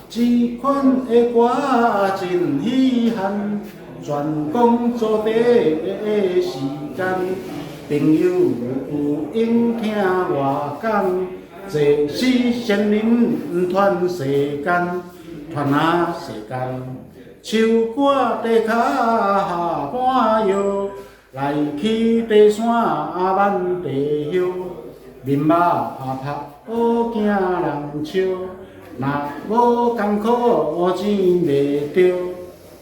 这款的歌真稀罕，全讲做地的时间，朋友有闲听我讲，坐死仙人传世间，传啊世间。秋歌地脚下半摇，来去地山挽地叶，面目拍好惊人笑。若无艰苦钱袂着，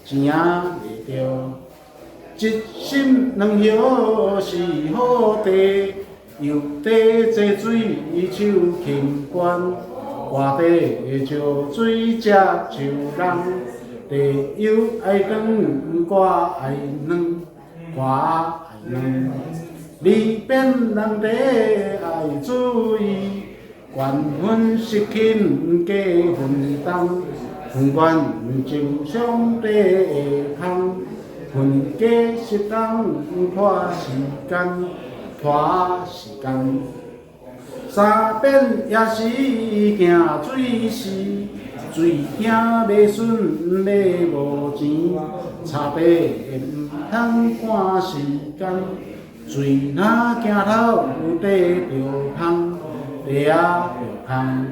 钱也袂着。一心两叶是好地，又地坐水手轻关，外地石水食就人。地有爱长，歌爱软，歌爱软。离变人地爱注意。缘分失轻加分担，远情上帝的空，分假适当拖时间，拖时间。三变也是行水时，水行袂顺马无钱，差白毋通赶时间，水若行头地着香。地也着香，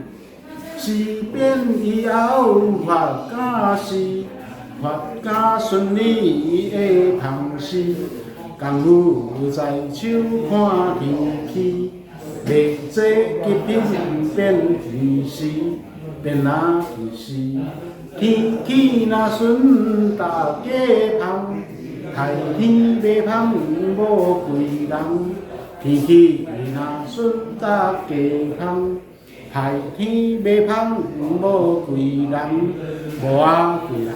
事变以后发假事，发假顺利的芳事。工夫在手看天气，袂做急品变天时，变啊天时。天气若顺，大家芳；太天袂芳，无贵人。天气若顺，大家芳；太天袂芳，无贵人，无贵人。